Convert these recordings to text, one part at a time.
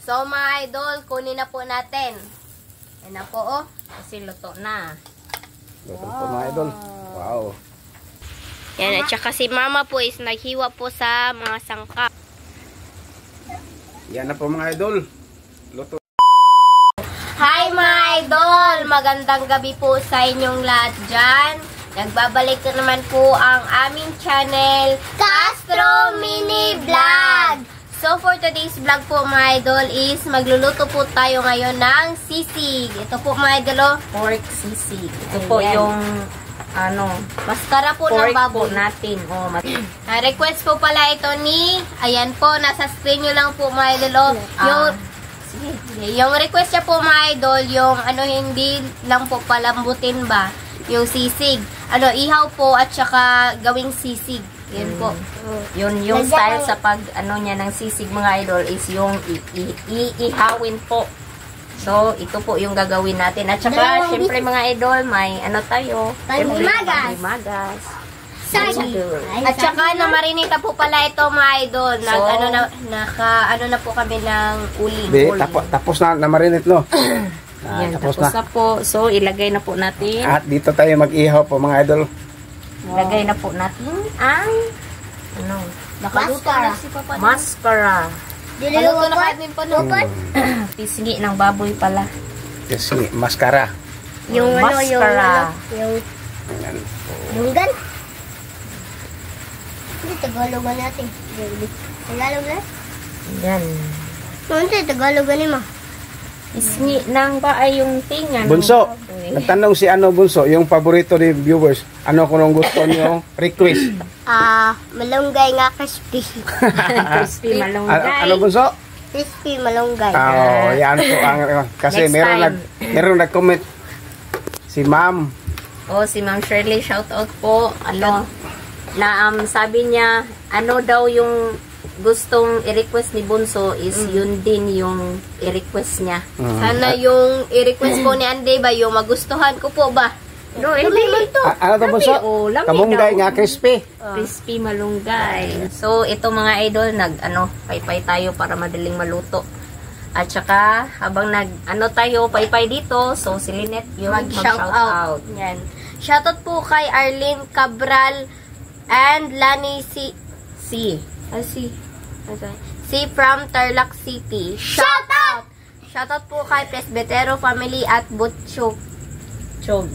So mga idol, kunin na po natin. Yan na po oh. Kasi luto na. Luto po mga idol. Wow. Yan, at saka si mama po is naghiwa po sa mga sangkap. Yan na po mga idol. Luto. Hi mga idol! Magandang gabi po sa inyong lahat dyan. Nagbabalik na naman po ang aming channel, Castro Mini Vlog! So for today's vlog po mga idol is magluluto po tayo ngayon ng sisig. Ito po mga idol oh. Pork sisig. Ito po yung maskara po ng pork baboy. po natin. Oh, Request po pala ito ni, ayan po, nasa screen nyo lang po mga idol oh. Yung request niya po mga idol, yung hindi lang po palambutin ba, yung sisig. Ihaw po at saka gawing sisig. Yan po. Yung style sa pag niya ng sisig mga idol is yung iihawin po. So, ito po yung gagawin natin. At saka, syempre mga idol, may tayo. Panghimagas. At saka namarinita po pala ito mga idol. Na po kami ng uling. Tapos na marinate no. Yan, tapos na po. So, ilagay na po natin. At dito tayo mag-ihaw po mga idol. Ilagay na po natin ang Nakaluto na si Papa. Mascara. Nakaluto na kahit may panupan. Pisngi ng baboy pala. Yes, maskara. Yung mascara. Yung gan. Hindi, Tagalogan natin. Tagalog na? Yan. Hindi, Tagalogan ni ma. Pisngi ng ba ay yung tinga. Bunso, nagtanong si Bunso, yung paborito ni viewers, kung gusto niyo request? Malunggay nga crispy. Crispy malunggay. Bunso? Crispy malunggay. Yan po ang kasi meron nag-comment si Ma'am. Si Ma'am Shirley, shout out po. Sabi niya, daw yung gustong i-request ni Bunso is yun din yung i-request niya. Sana yung i-request po ni Andy ba, yung magustuhan ko po ba? No, hindi to. Bunso? Kamunggay nga crispy. Crispy malunggay. So, ito mga idol, paypay tayo para madaling maluto. At saka, habang tayo, paypay dito, so si Lynette yung mag-shout out. Yan. Shoutout po kay Arlene Cabral and Lani C from Tarlac City. Shout out! Shoutout po kay Presbitero family at Butchog. Chog.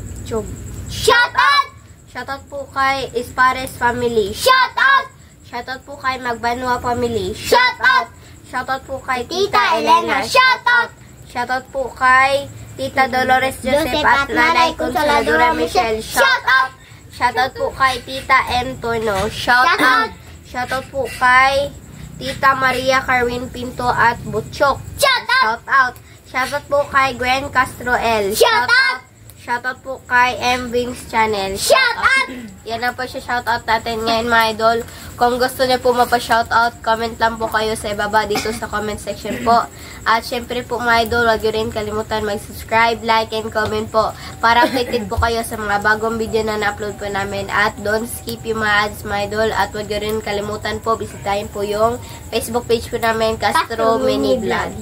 Shout out! Shoutout po kay Espares family. Shout out! Shoutout po kay Magbanua family. Shout out! Shoutout po kay Tita Elena. Shout out! Shoutout po kay Tita Dolores Joseph at Nanay Consoladora Michelle. Shout out! Shoutout po kay Tita M. Tono. Shout out! Shoutout po kay Tita Maria Carwin Pinto at Butchok. Shout out! Shoutout po kay Gwen Castro L. Shout out! Shoutout po kay M. Vings Channel. Shout out! Yan na po siya shoutout natin ngayon mga idol. Kung gusto niyo po mapa-shoutout, comment lang po kayo sa ibaba dito sa comment section po. At syempre po mga idol, huwag nyo rin kalimutan mag-subscribe, like, and comment po para updated po kayo sa mga bagong video na na-upload po namin. At don't skip yung mga ads mga idol. At huwag nyo rin kalimutan po, bisitahin po yung Facebook page po namin, Castro Mini Vlog.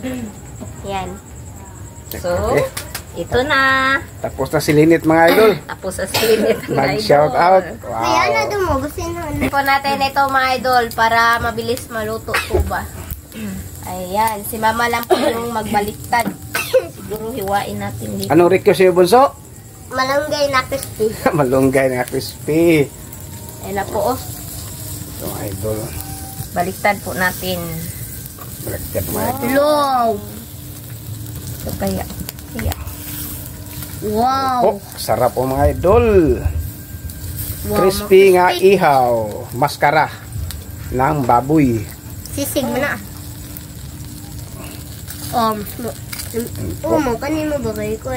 Yan. So, ito na. Tapos na si Lynette mga idol. Tapos na si Lynette mga idol. Mag-shout out. Wow. Kaya na dumugusin na. Po natin ito mga idol para mabilis maluto po ba. Ayan. Si mama lang po yung magbaliktad. Siguro hiwain natin dito. Anong request niyo Bunso? Malunggay na crispy. Malunggay na crispy. Ayan na po oh. So idol. Baliktad po natin. Baliktad mga idol. Long. So kaya. Wow. Sarap po mga idol. Crispy nga ihaw. Maskara ng baboy. Sisig mo na. Kanin mo ba kayo ko?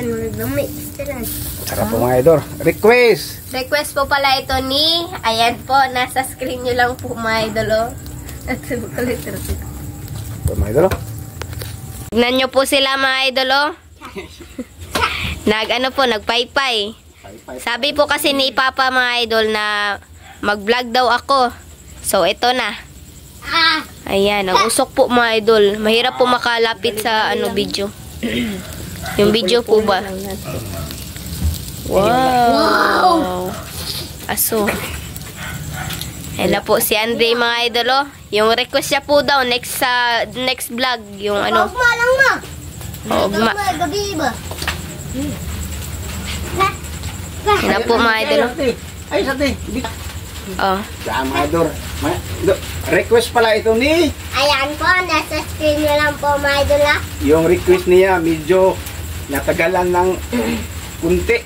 May istilan. Sarap po mga idol. Request po pala ito ni, ayan po, nasa screen nyo lang po mga idol oh. Ito mga idol. Tignan nyo po sila mga idol oh. Nagpaypay. Sabi po kasi ni Papa mga idol na mag-vlog daw ako. So ito na. Ayan, ang usok po mga idol. Mahirap po makalapit sa video. Yung video po ba? Wow! Aso. Ayan na po si Andre mga idol, oh. Yung request niya po daw next vlog, yung ano. Ugma lang ma. Ugma. Gabi ba? Ayan na po mga idol, oh. Ay, sate. Oh. Mga idol. Request pala ito ni. Ayan po, nasa screen nyo lang po mga idol ah. Yung request niya, medyo natagalan ng kunti.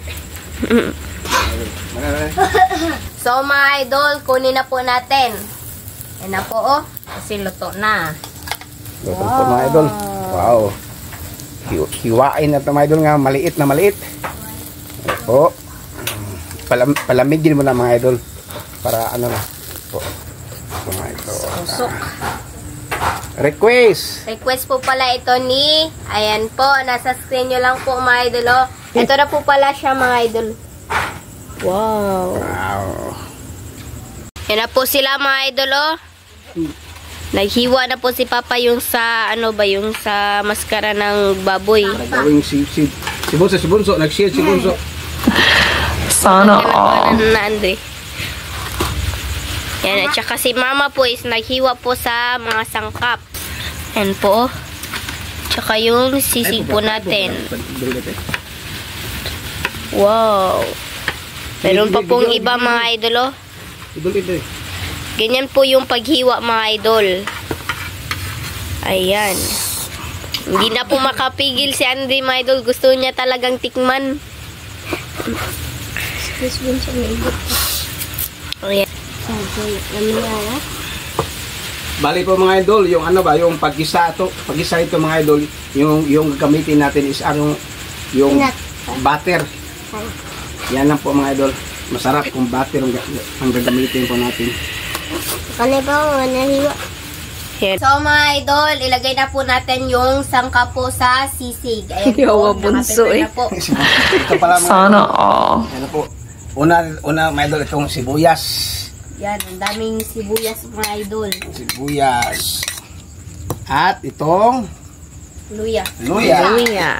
So mga idol, kunin na po natin. Ayan na po, oh. Kasi luto na. Luto po mga idol. Wow. Hiwain na ito mga idol nga, maliit na maliit. Ayan po. Palamigin mo na mga idol. Para ano na. Po. Mga idol. Usok. Request Po pala ito ni, ayan po, nasa screen nyo lang po mga idol, oh. Ito na po pala siya mga idol. Wow. Yan na po sila mga idol, oh. Naghiwa na po si Papa yung sa, yung sa maskara ng baboy. Gawing si Bunso, nag-share si Bunso. Sana na Andre. Yan, at saka si Mama po is naghiwa po sa mga sangkap. Yan po, oh. Tsaka yung sisig po natin. Wow. Meron pa pong iba mga idol, oh. Ganyan po yung paghiwa mga idol. Ayan. Hindi na po makapigil si Andre mga idol. Gusto niya talagang tikman. Ayan. Bali po mga idol, yung yung pag-isa ito mga idol, yung gagamitin natin is yung butter. Yan lang po mga idol. Masarap kung butter ang gagamitin po natin. Kanay ba nahiwa? So mga idol, ilagay na po natin yung sangka po sa sisig. Ayan po, bunso eh. na po. Ito pala mga Sana Yan po. Una mga idol, itong sibuyas. Yan, ang daming sibuyas mga idol. Sibuyas. At itong Luya. luya.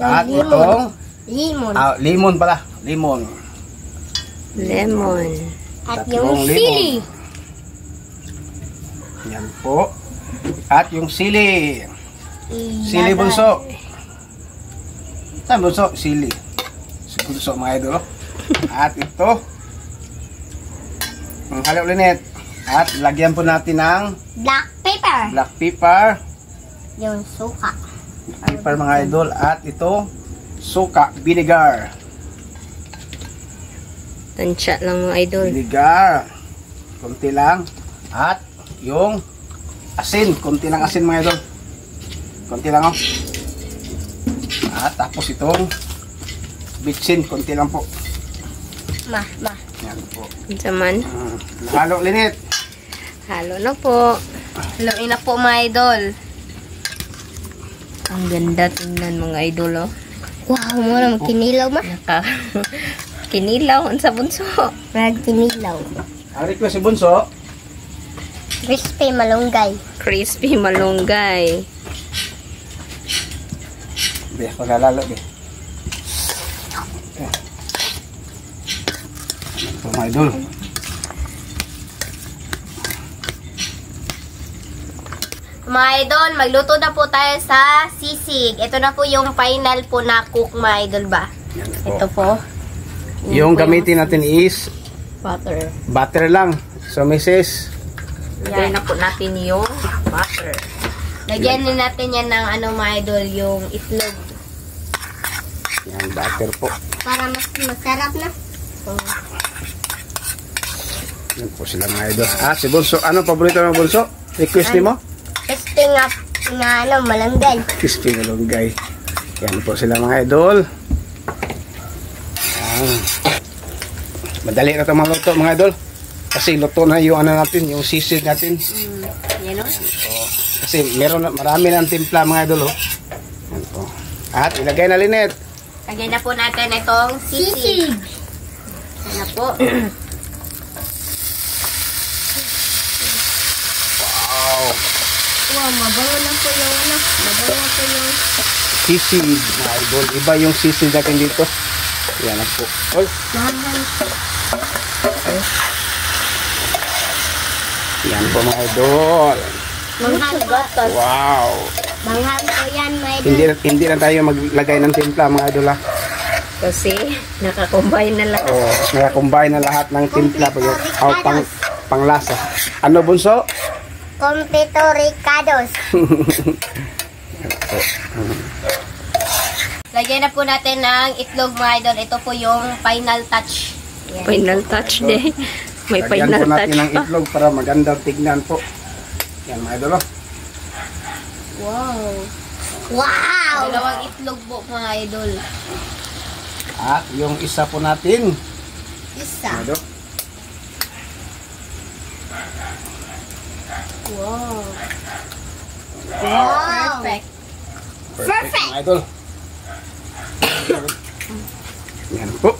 At itong Limon. limon pala. Lemon. At Tatlong yung lemon. sili. Yan po. At yung sili. Sili bunso. Saan bunso? Sili. Si bunso mga idol. At ito. Ang halo ulit. At lagyan po natin ng Black pepper. black pepper. Yung suka. Pepper mga idol. At ito, suka, vinegar. Tansya lang mga idol. Vinegar. Kunti lang. At yung asin. Kunti lang asin mga idol. Kunti lang oh. At tapos itong bitsin. Kunti lang po. Ma. Yan po. Saman. Halo linit. Halo na po. Haluin na po mga idol. Ang ganda tingnan mga idol, oh. Wow, mo naman kinilaw ma. Kinilaw sa bunso. Kinilaw. Ang request si Bunso. Crispy malunggay. Crispy malunggay. Be, paglalalo be. Ito mga idol. Mga idol, magluto na po tayo sa sisig. Ito na po yung final po na cook mga idol ba? Yan po. Ito po. Yung gamitin natin is Butter. butter lang. So, Mrs. Lagay na po natin yung butter. Lagyan din natin yan ng mga idol, yung itlog. Yan, butter po. Para mas masarap na. Yan po sila mga idol. Si Bunso. Ano paborito ng Bunso? Request mo? Crispy nga malunggay. Crispy malunggay. Yan po sila mga idol. Yan. Madali na ito maluto mga idol. Kasi luto na yung natin, yung sisig natin. Yan o. Kasi marami ng timpla mga idol. Yan po. At ilagay na linet. Lagyan na po natin itong sisig. Yan na po. Wow, mabango na po yung ano. Mabango na po yung... Sisig mga idol. Iba yung sisig natin dito. Yan na po. Oy. Mahal. Yan po mga idol. Manghang po. Wow. Manghang po yan, may Hindi na tayo maglagay ng timpla mga idol ha. Kasi nakakombine na lahat. Oh, nakakombine na lahat ng timpla po yung panglasa. Ano bunso? Completo Ricados. Lagyan na po natin ng itlog mga idol. Ito po yung final touch. Yan. Final touch day. May Lagyan final po natin touch ng pa. itlog para magandang tignan po. Yan mga idol. Wow. Wow! Dalawang itlog po mga idol. At yung isa po natin. Isa. Mga idol. Wow. Wow! Perfect. Perfect mga idol. Yan po.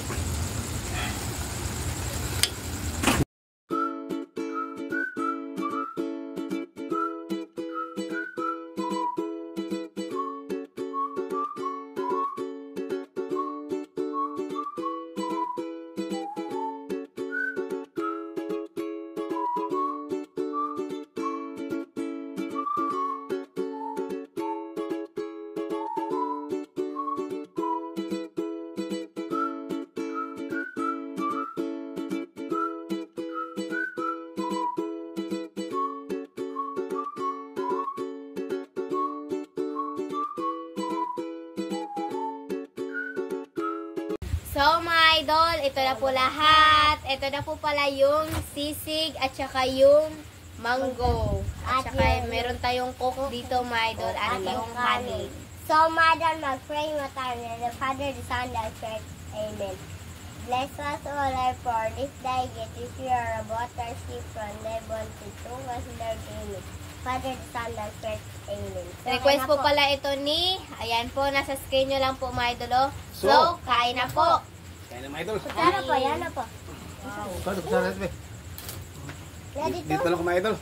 So mga idol, ito na po lahat. Ito na po pala yung sisig at saka yung mango. At saka meron tayong coke dito mga idol at yung honey. So, Mother, mag-pray mo tayo na the Father, the Son, the Spirit. Amen. Bless us all for this day. Get this year of water, sheep from heaven to us, Lord. Amen. Father, the Son, the Spirit. Amen. So, Request kaya po na pala ito ni, ayan po, nasa screen nyo lang po mga idol. So, So, kain na po. Kaya na mga idol. Kutsara po, yan na po. Kaya kusara ito. Ready to? Dito lang ko mga idol.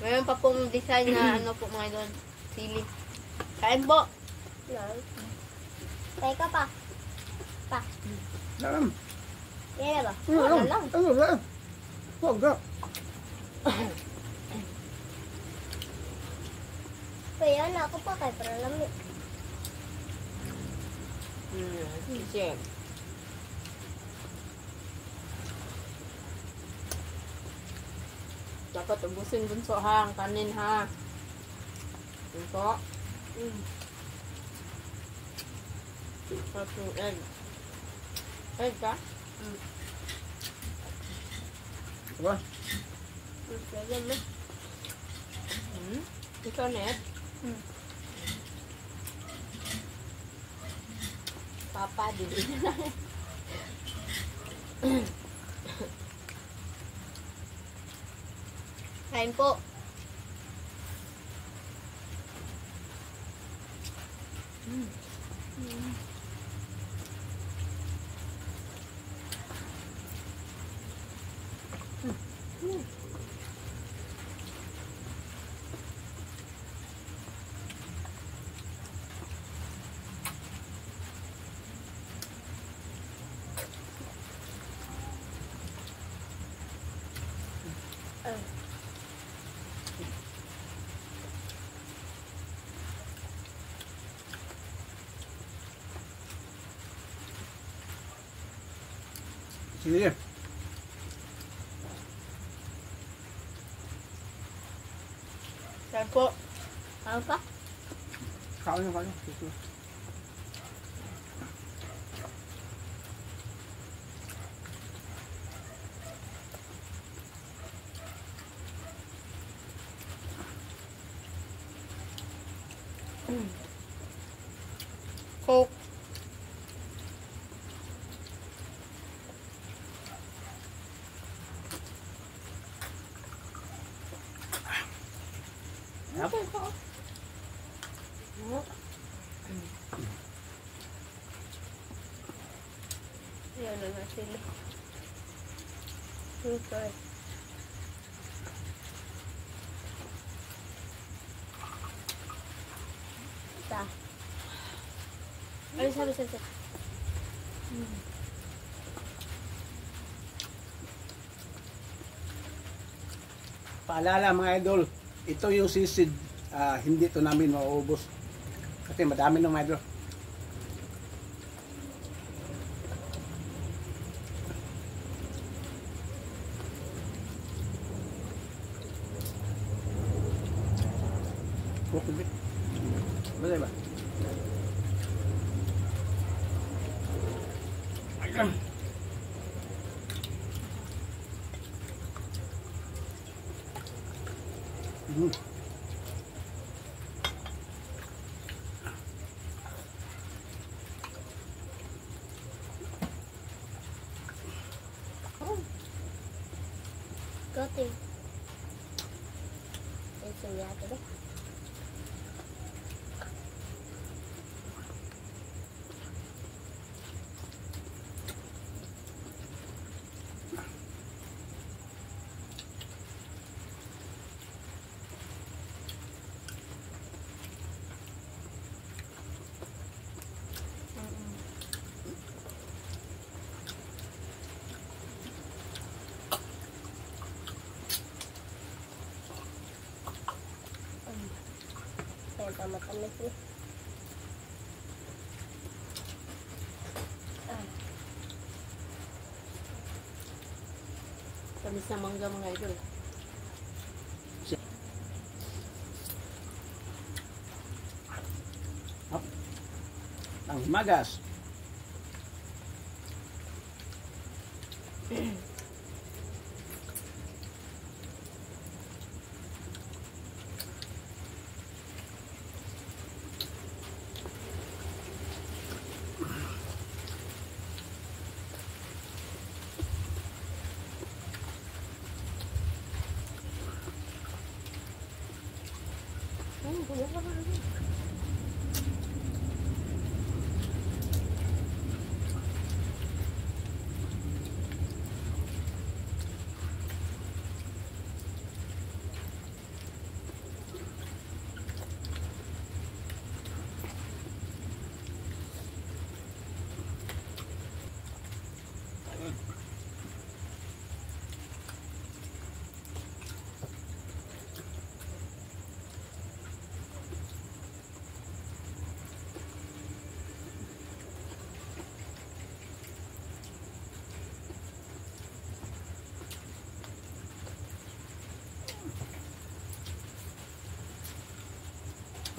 Meron pa pong design na ano po mga idol. Sili. Kain po. No. Teka pa. Pa. Dalam. Yan na ba? Ano lang. Ano lang. Huwag ka. Kaya na ako pa kay para lamig. Sige. Dapat ubusin bunso ha, ang kanin ha. Bunso. Tapos yung egg. Egg ka? Diba? Lagyan mo. Ikaw net? Papa, dili na. Kain po. Sige. Kain po. Ano pa? Kain na kain. Coke. Yep. Yan na sila. Super. Ano sabi sa Paalala mga idol, ito yung sisid, hindi to namin mauubos. Kasi madami ng mga idol. Okay. Boleh ba? Ayan. Gote. Eso ya, pero. Kaya pa matamis eh. Tamis na mangga mga idol. Ang himagas.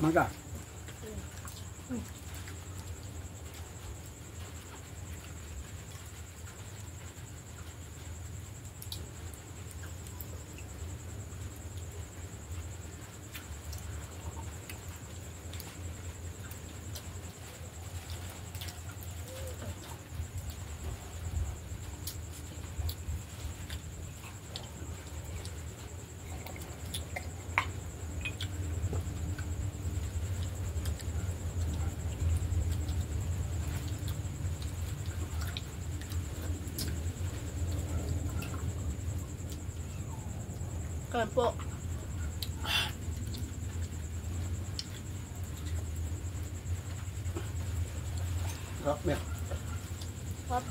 Mangga. Kaya po. Rock milk. Hop.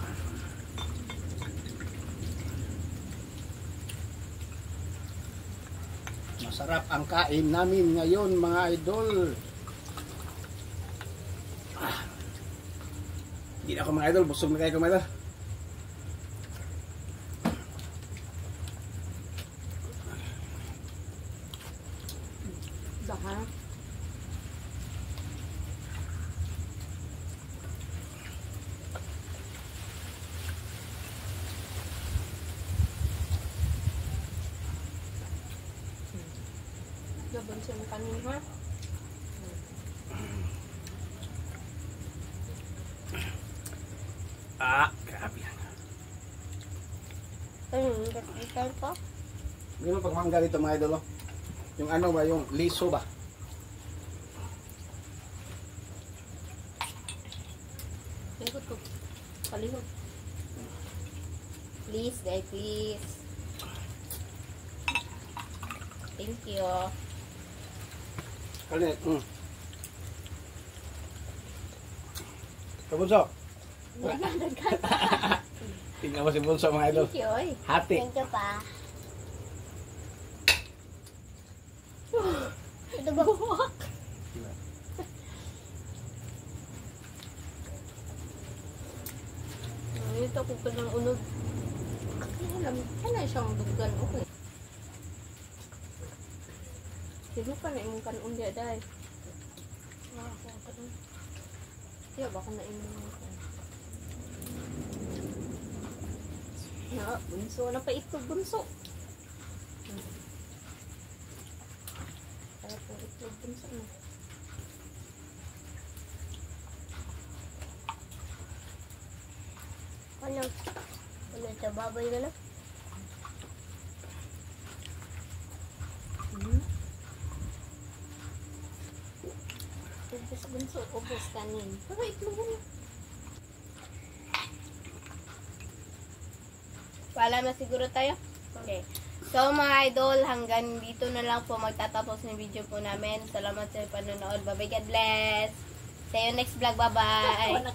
Masarap ang kain namin ngayon mga idol. Hindi na ako mga idol, busog na kayo mga idol. Baka. Gabon siya ng kanin ha. Grabe yan. Ikan po. Ganun pag mangga dito mga idol. Oh. Yung ano ba, yung liso ba? Likot ko. Palihot. Please, guys, please. Thank you. Kalit. Ito, Bunso. Tingnan mo si Bunso, mga idol. Thank you, oy. Hati. Thank you pa. Ito ba? Ito ko ka ng unog. Alam, ano siyang dugan, okay. Sige pa na imong kanon dia dai. Siya baka na imong ko. Na, bunso na pa ito, bunso. Kaya po ito, bunso na. Ano? Ano ito? Baboy ka na? Ubus bunso, ubus kanin. Pero itlog na. Paalam na siguro tayo? Okay. So mga idol, hanggang dito na lang po magtatapos ng video po namin. Salamat sa panonood. Bye-bye, God bless. See you next vlog. Bye-bye.